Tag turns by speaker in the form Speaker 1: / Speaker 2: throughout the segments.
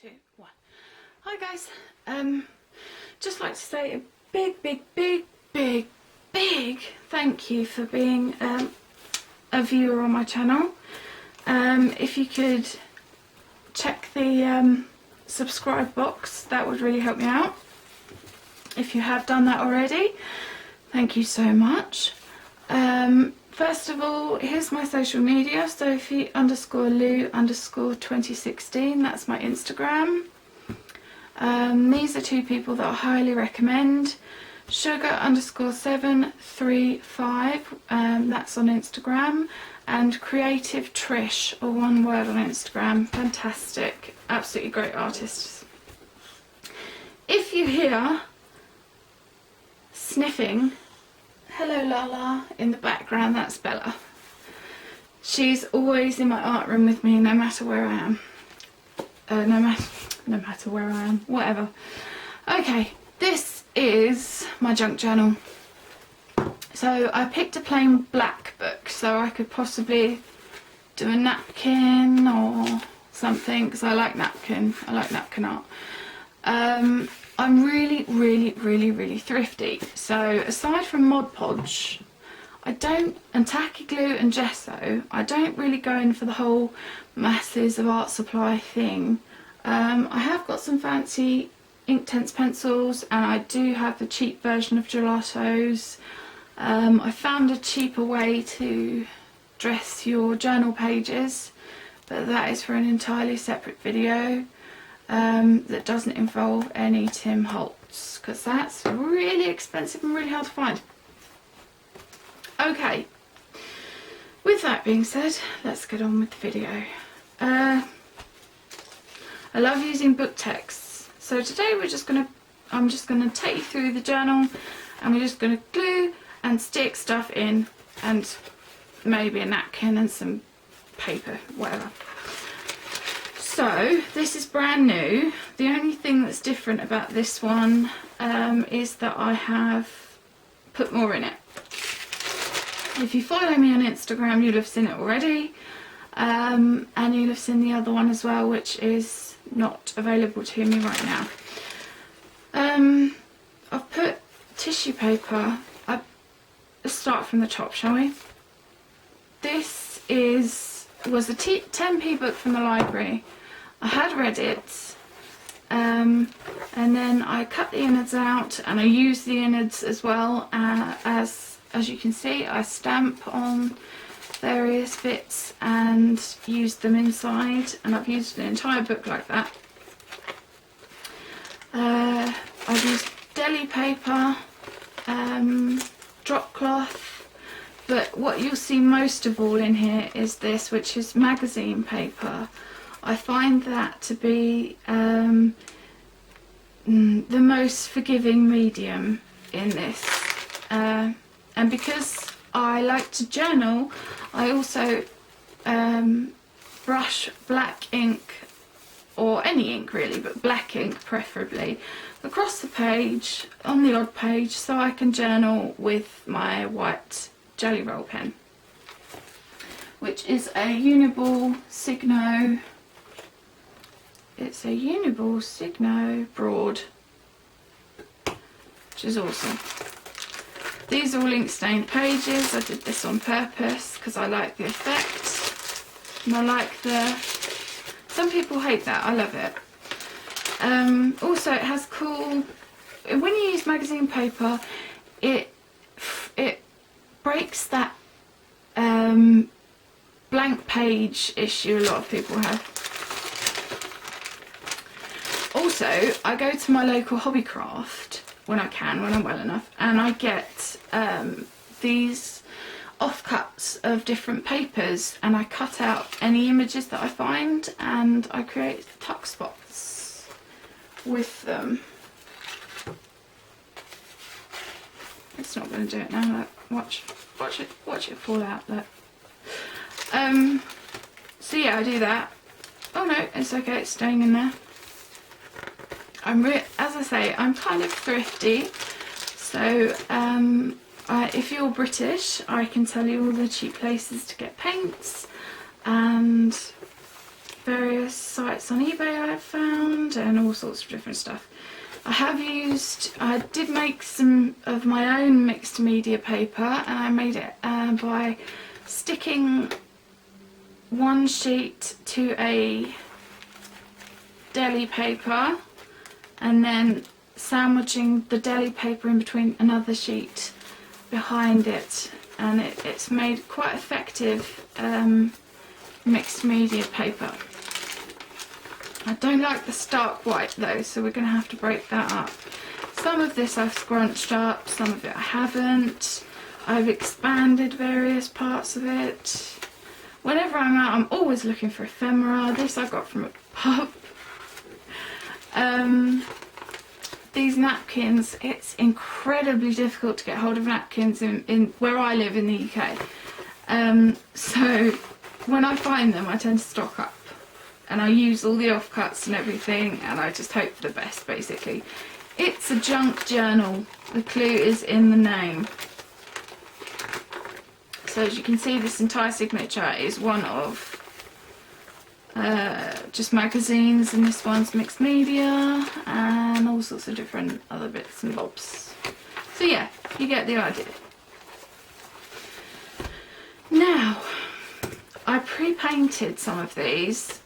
Speaker 1: 2, 1. Hi guys, just like to say a big thank you for being a viewer on my channel. If you could check the subscribe box, that would really help me out. If you have done that already, thank you so much. First of all, here's my social media, Sophie_Lou_2016, that's my Instagram. These are two people that I highly recommend. Sugar_735, that's on Instagram, and Creative Trish, or one word, on Instagram. Fantastic, absolutely great artists. If you hear sniffing, hello Lala, in the background, that's Bella. She's always in my art room with me, no matter where I am. No matter where I am, whatever. Okay, this is my junk journal. So I picked a plain black book so I could possibly do a napkin or something, because I like napkin art. I'm really thrifty, so aside from Mod Podge and tacky glue and gesso, I don't really go in for the whole masses of art supply thing. I have got some fancy Inktense pencils, and I do have the cheap version of gelatos. I found a cheaper way to dress your journal pages, but that is for an entirely separate video. That doesn't involve any Tim Holtz, because that's really expensive and really hard to find. Okay, with that being said, let's get on with the video. I love using book texts, so today I'm just gonna take you through the journal, and we're just gonna glue and stick stuff in, and maybe a napkin and some paper, whatever. So this is brand new. The only thing that's different about this one is that I have put more in it. If you follow me on Instagram, you'll have seen it already, and you'll have seen the other one as well, which is not available to me right now. I've put tissue paper. Let's start from the top, shall we? This was a 10p book from the library. I had read it, and then I cut the innards out, and I used the innards as well. As you can see, I stamp on various bits and used them inside, and I've used an entire book like that. I've used deli paper, drop cloth, but what you'll see most of all in here is this, which is magazine paper. I find that to be the most forgiving medium in this, and because I like to journal, I also brush black ink, or any ink really, but black ink preferably, across the page, on the odd page, so I can journal with my white jelly roll pen, which is a Uniball Signo. It's a Uniball Signo Broad, which is awesome. These are all ink stained pages. I did this on purpose because I like the effect, and I like some people hate that, I love it. Also, it has cool, when you use magazine paper, it breaks that blank page issue a lot of people have. Also, I go to my local Hobbycraft when I can, when I'm well enough, and I get these offcuts of different papers, and I cut out any images that I find, and I create tuck spots with them. It's not going to do it now. Look, watch it fall out. Look. So yeah, I do that. Oh no, it's okay. It's staying in there. As I say, I'm kind of thrifty, so if you're British, I can tell you all the cheap places to get paints and various sites on eBay I've found and all sorts of different stuff. I did make some of my own mixed media paper, and I made it by sticking one sheet to a deli paper and then sandwiching the deli paper in between another sheet behind it, and it's made quite effective mixed media paper. I don't like the stark white though, so we're going to have to break that up. Some of this I've scrunched up, some of it I haven't. I've expanded various parts of it. Whenever I'm out, I'm always looking for ephemera. This I got from a pub. These napkins, it's incredibly difficult to get hold of napkins in where I live in the UK. So when I find them, I tend to stock up. And I use all the offcuts and everything, and I just hope for the best, basically. It's a junk journal. The clue is in the name. So as you can see, this entire signature is one of just magazines, and this one's mixed media and all sorts of different other bits and bobs. So yeah, you get the idea. Now, I pre-painted some of these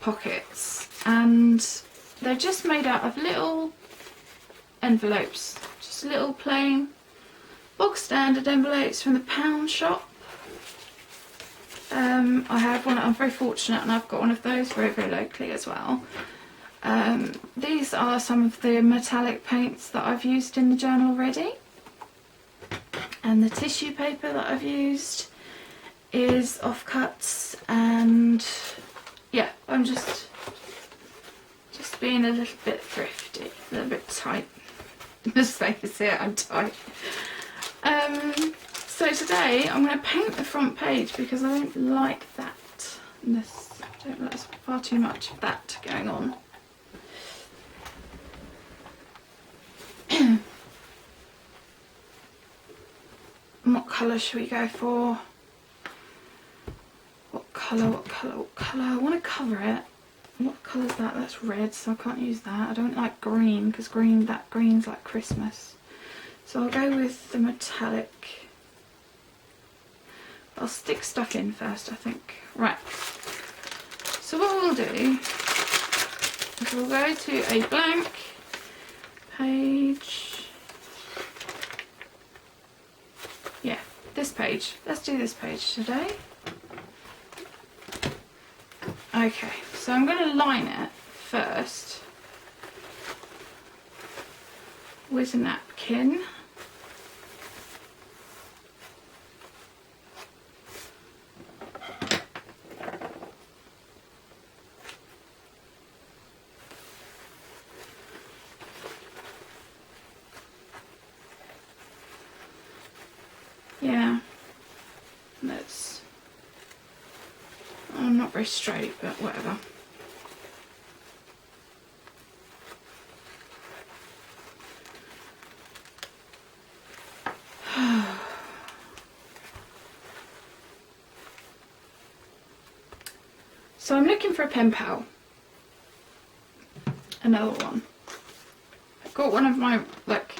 Speaker 1: pockets, and they're just made out of little envelopes, just little plain bog standard envelopes from the pound shop. I have one, I'm very fortunate, and I've got one of those very, very locally as well. These are some of the metallic paints that I've used in the journal already, and the tissue paper that I've used is offcuts, and yeah, I'm just being a little bit thrifty, a little bit tight. Just face it, I'm tight. So today I'm going to paint the front page because I don't like that. There's far too much of that going on. And what colour should we go for? What colour? I want to cover it. What colour is that? That's red, so I can't use that. I don't like green, because green's like Christmas. So I'll go with the metallic. I'll stick stuff in first, I think. Right. So what we'll do is we'll go to a blank page. Yeah, this page. Let's do this page today. Okay, so I'm going to line it first with a napkin. Yeah, I'm not very straight, but whatever. So I'm looking for a pen pal. Another one. I've got one of my, like,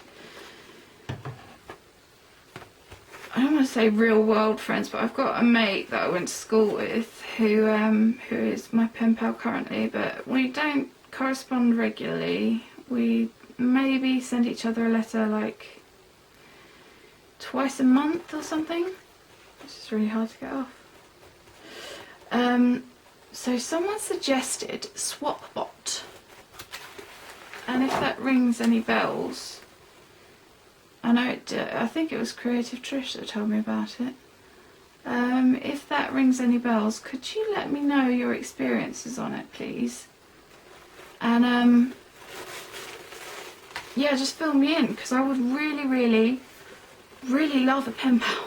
Speaker 1: I don't want to say real world friends, but I've got a mate that I went to school with who is my pen pal currently, but we don't correspond regularly. We maybe send each other a letter like twice a month or something, which is really hard to get off. So someone suggested Swapbot, and if that rings any bells, I know it. I think it was Creative Trish that told me about it. If that rings any bells, could you let me know your experiences on it, please? And yeah, just fill me in, because I would really, really, really love a pen pal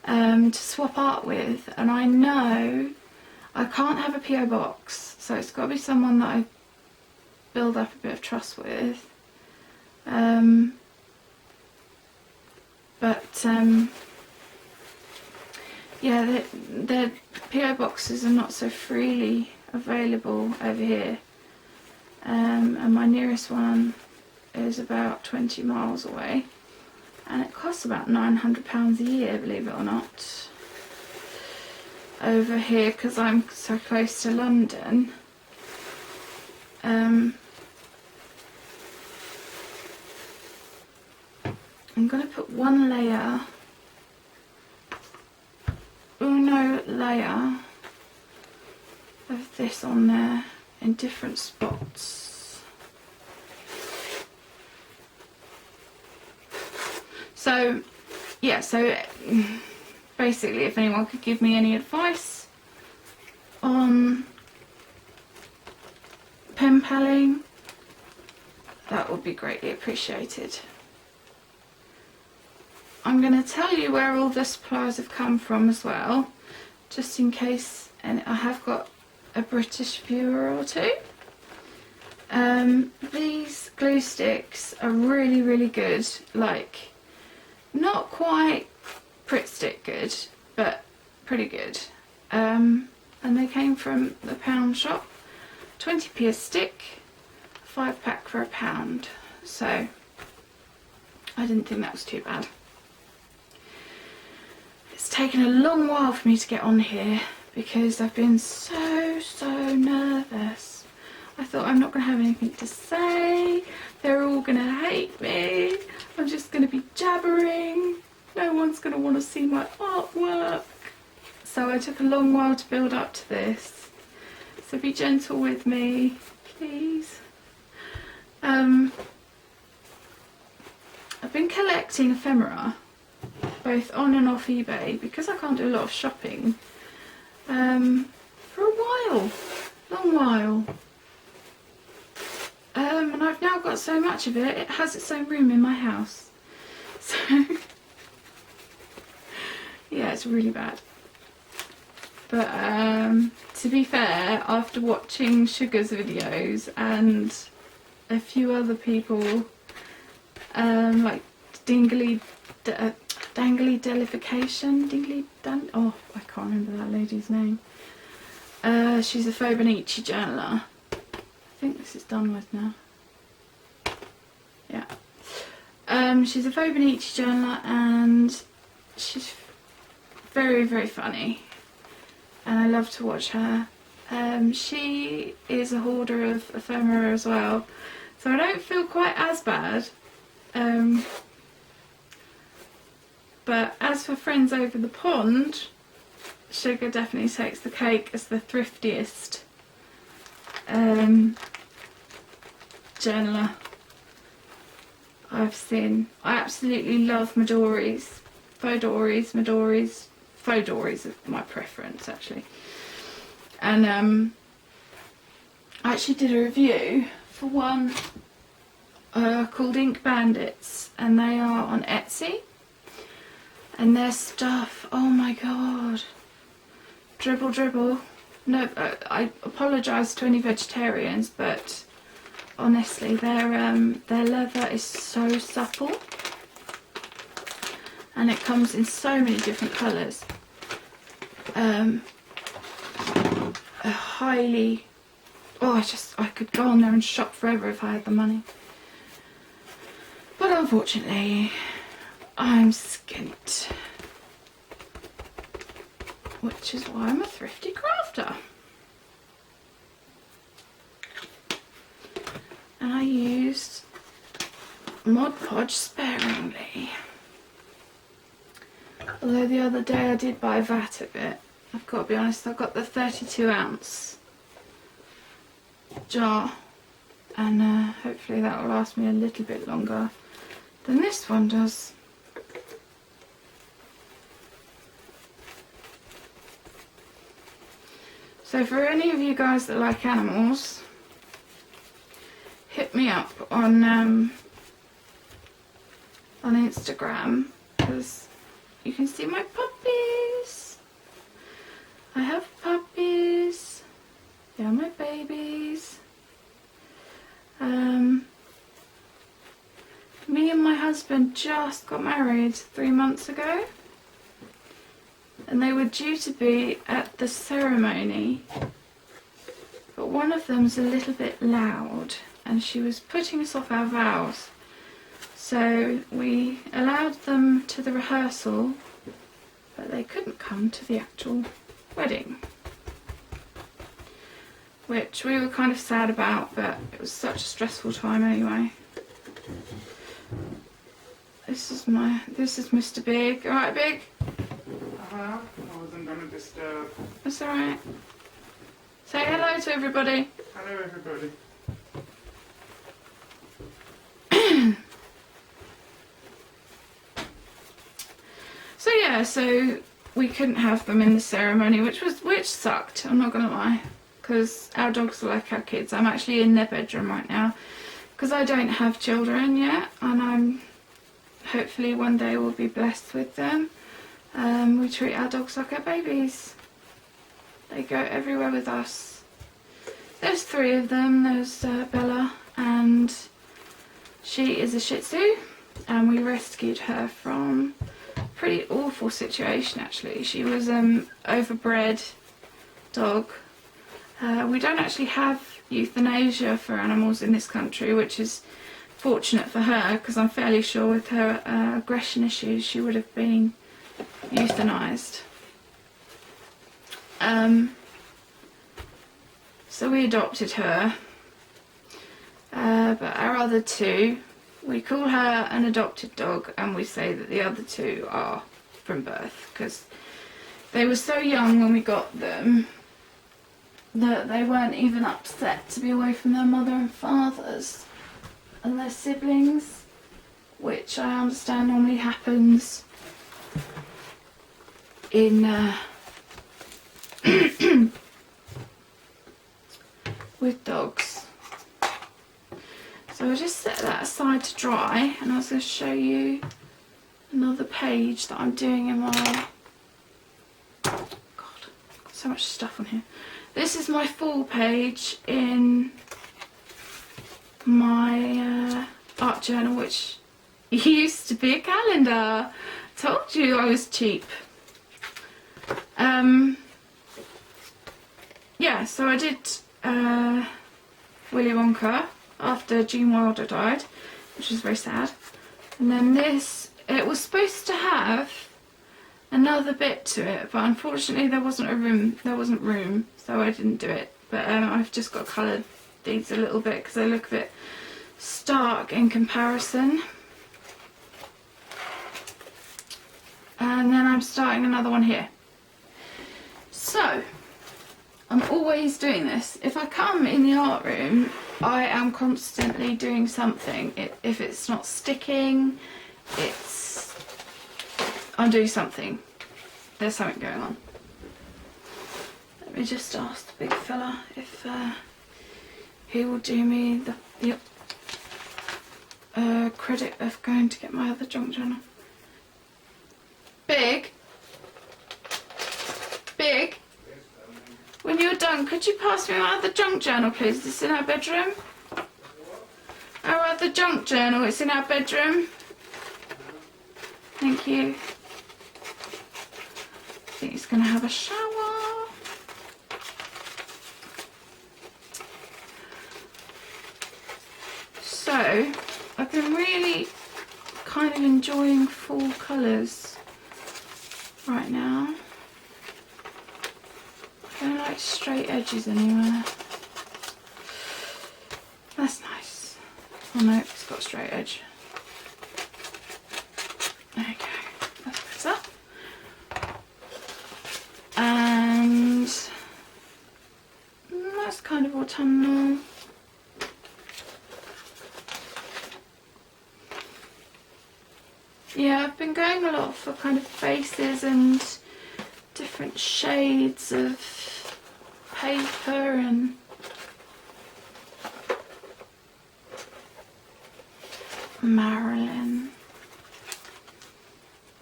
Speaker 1: to swap art with. And I know I can't have a PO box, so it's got to be someone that I build up a bit of trust with. yeah, the PO boxes are not so freely available over here, and my nearest one is about 20 miles away, and it costs about £900 a year, believe it or not, over here, because I'm so close to London. I'm going to put one layer, uno layer of this on there in different spots. So yeah, so basically if anyone could give me any advice on pen paling, that would be greatly appreciated. I'm going to tell you where all the supplies have come from as well, just in case, and I have got a British viewer or two. These glue sticks are really, really good, like not quite Pritt Stick good, but pretty good. And they came from the pound shop, 20p a stick, 5-pack for £1. So I didn't think that was too bad. It's taken a long while for me to get on here because I've been so nervous. I thought I'm not going to have anything to say, they're all going to hate me, I'm just going to be jabbering, no one's going to want to see my artwork. So I took a long while to build up to this, so be gentle with me, please. I've been collecting ephemera, both on and off eBay, because I can't do a lot of shopping, for a while, long while. And I've now got so much of it, it has its own room in my house. So, yeah, it's really bad. But to be fair, after watching Sugar's videos and a few other people, like Dangly Delification, oh, I can't remember that lady's name. She's a Fibonacci journaler. I think this is done with now. Yeah. She's a Fibonacci journaler and she's very, very funny. And I love to watch her. She is a hoarder of ephemera as well. So I don't feel quite as bad. But as for friends over the pond, Sugar definitely takes the cake as the thriftiest journaler I've seen. I absolutely love Midori's. Midori's are my preference actually. And I actually did a review for one called Ink Bandits, and they are on Etsy. And their stuff, oh my god, dribble. No, I apologise to any vegetarians, but honestly, their leather is so supple, and it comes in so many different colours. Highly, oh, I could go on there and shop forever if I had the money. But unfortunately, I'm skint, which is why I'm a thrifty crafter. And I used Mod Podge sparingly. Although the other day I did buy a vat of it. I've got to be honest, I got the 32-ounce jar, and hopefully that will last me a little bit longer than this one does. So for any of you guys that like animals, hit me up on Instagram, because you can see my puppies. I have puppies. They're my babies. Me and my husband just got married 3 months ago. and they were due to be at the ceremony, but one of them's a little bit loud and she was putting us off our vows. So we allowed them to the rehearsal, but they couldn't come to the actual wedding, which we were kind of sad about, but it was such a stressful time anyway. This is Mr. Big. Alright, Big?
Speaker 2: I wasn't gonna disturb.
Speaker 1: That's alright. Say hello to everybody.
Speaker 2: Hello everybody.
Speaker 1: So yeah, so we couldn't have them in the ceremony, which sucked, I'm not gonna lie, because our dogs are like our kids. I'm actually in their bedroom right now because I don't have children yet, and I'm hopefully one day will be blessed with them. We treat our dogs like our babies. They go everywhere with us. There's 3 of them. There's Bella, and she is a Shih Tzu, and we rescued her from a pretty awful situation actually. She was overbred dog. We don't actually have euthanasia for animals in this country, which is fortunate for her, because I'm fairly sure with her aggression issues she would have been euthanized. So we adopted her, but our other 2, we call her an adopted dog, and we say that the other 2 are from birth, because they were so young when we got them that they weren't even upset to be away from their mother and fathers and their siblings, which I understand normally happens in with dogs. So I just set that aside to dry, and I was going to show you another page that I'm doing in my, God, got so much stuff on here. This is my full page in my art journal, which used to be a calendar. Told you I was cheap. Yeah, so I did Willy Wonka after Gene Wilder died, which was very sad. And then this, it was supposed to have another bit to it, but unfortunately there wasn't room, so I didn't do it. But I've just got coloured these a little bit because they look a bit stark in comparison. And then I'm starting another one here. So I'm always doing this. If I come in the art room, I am constantly doing something. If it's not sticking, I'm doing something. There's something going on. Let me just ask the big fella if he will do me the credit of going to get my other junk journal. Big? When you're done, could you pass me my other junk journal, please? It's in our bedroom. Our other junk journal, it's in our bedroom. Thank you. I think he's going to have a shower. So, I've been really kind of enjoying fall colours right now. I don't like straight edges anywhere. That's nice. Oh no, it's got a straight edge. There you go, that's better. And that's kind of autumnal. Yeah, I've been going a lot for kind of faces and different shades of paper and Marilyn.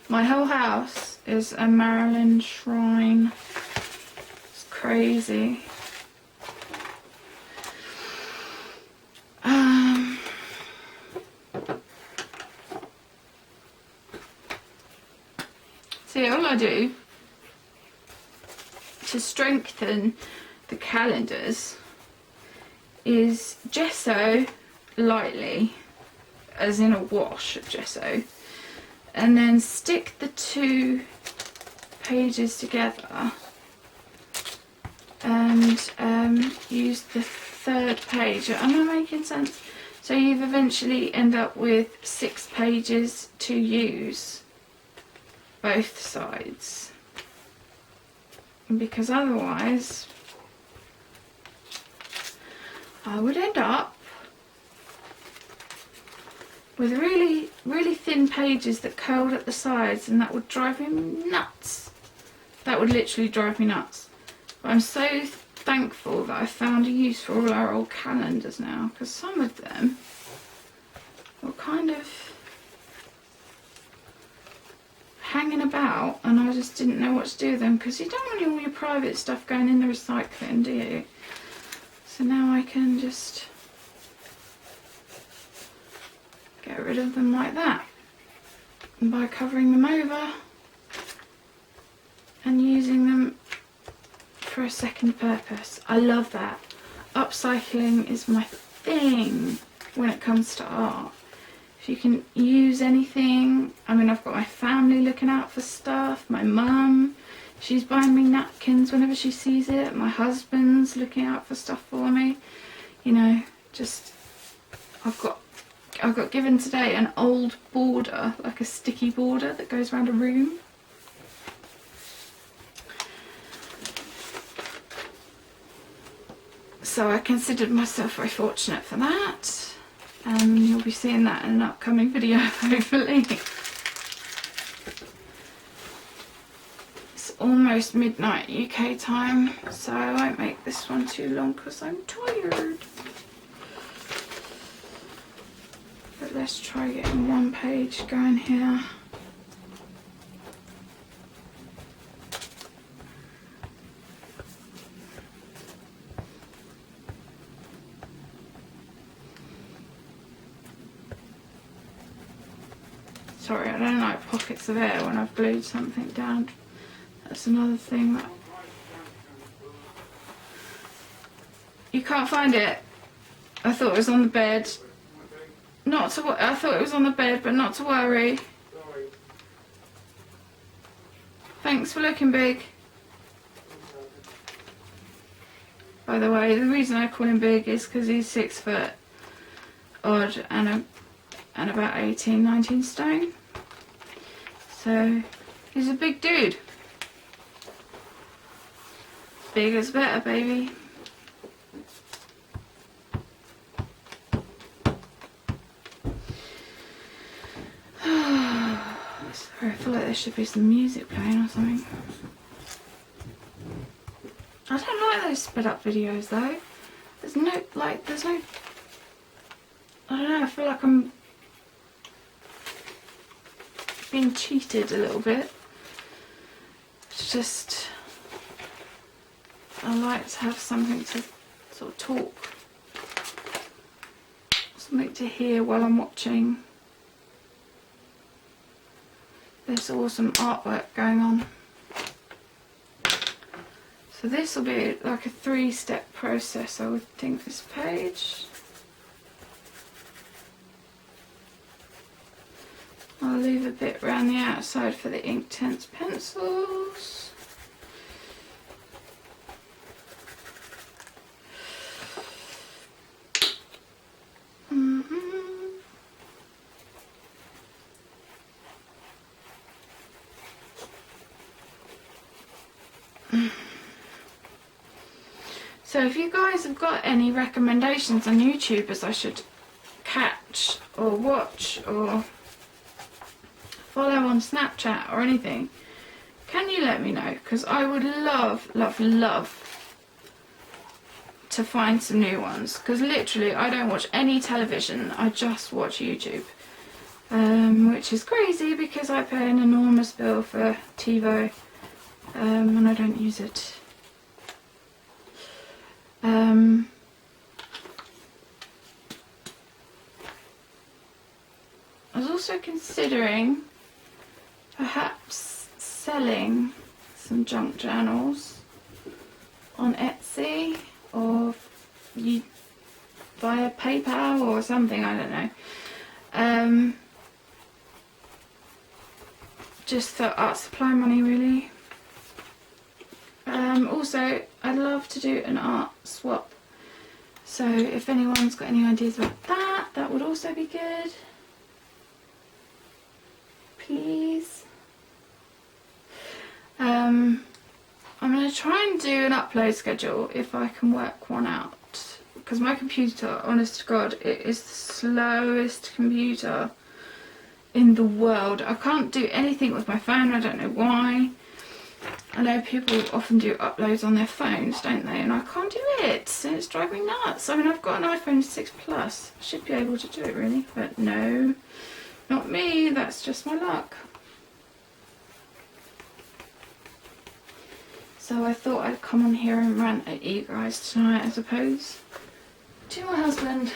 Speaker 1: My whole house is a Marilyn shrine. It's crazy. See, all I do to strengthen the calendars is gesso lightly, as in a wash of gesso, and then stick the 2 pages together and use the 3rd page. Am I making sense? So you've eventually end up with 6 pages to use both sides, because otherwise I would end up with really, really thin pages that curled at the sides, and that would drive me nuts. That would literally drive me nuts. But I'm so thankful that I found a use for all our old calendars now, because some of them were kind of hanging about and I just didn't know what to do with them, because you don't want all your private stuff going in the recycling, do you? So now I can just get rid of them like that, and by covering them over and using them for a second purpose. I love that. Upcycling is my thing when it comes to art. If you can use anything, I mean, I've got my family looking out for stuff, my mum, she's buying me napkins whenever she sees it, my husband's looking out for stuff for me, you know, just, I've got given today an old border, like a sticky border that goes around a room. So I considered myself very fortunate for that, and you'll be seeing that in an upcoming video, hopefully. It's almost midnight UK time, so I won't make this one too long because I'm tired. But let's try getting 1 page going here. Sorry, I don't like pockets of air when I've glued something down. That's another thing that... You can't find it? I thought it was on the bed. Not to... I thought it was on the bed, but not to worry. Thanks for looking, Big. By the way, the reason I call him Big is because he's 6 foot odd and about 18, 19 stone. So he's a big dude. Bigger's better, baby. Sorry, I feel like there should be some music playing or something. I don't like those sped up videos though. There's no, I don't know, I feel like I'm being cheated a little bit. It's just, I like to have something to sort of talk, something to hear while I'm watching this awesome artwork going on. So this will be like a 3-step process, I would think, this page. I'll leave a bit around the outside for the Inktense pencils. So if you guys have got any recommendations on YouTubers I should catch or watch or follow on Snapchat or anything, can you let me know? Because I would love, love, love to find some new ones. Because literally I don't watch any television, I just watch YouTube. Which is crazy because I pay an enormous bill for TiVo and I don't use it. I was also considering perhaps selling some junk journals. on Etsy or you via PayPal or something, I don't know. Just for art supply money really. Also, I'd love to do an art swap. So if anyone's got any ideas about that, that would also be good. Please. I'm going to try and do an upload schedule if I can work one out. Because my computer, honest to God, it is the slowest computer in the world. I can't do anything with my phone, I don't know why. I know people often do uploads on their phones, don't they? And I can't do it, and it's driving me nuts. I mean, I've got an iPhone 6 Plus. I should be able to do it really, but no, not me. That's just my luck. So I thought I'd come on here and rant at you guys tonight, I suppose. To my husband.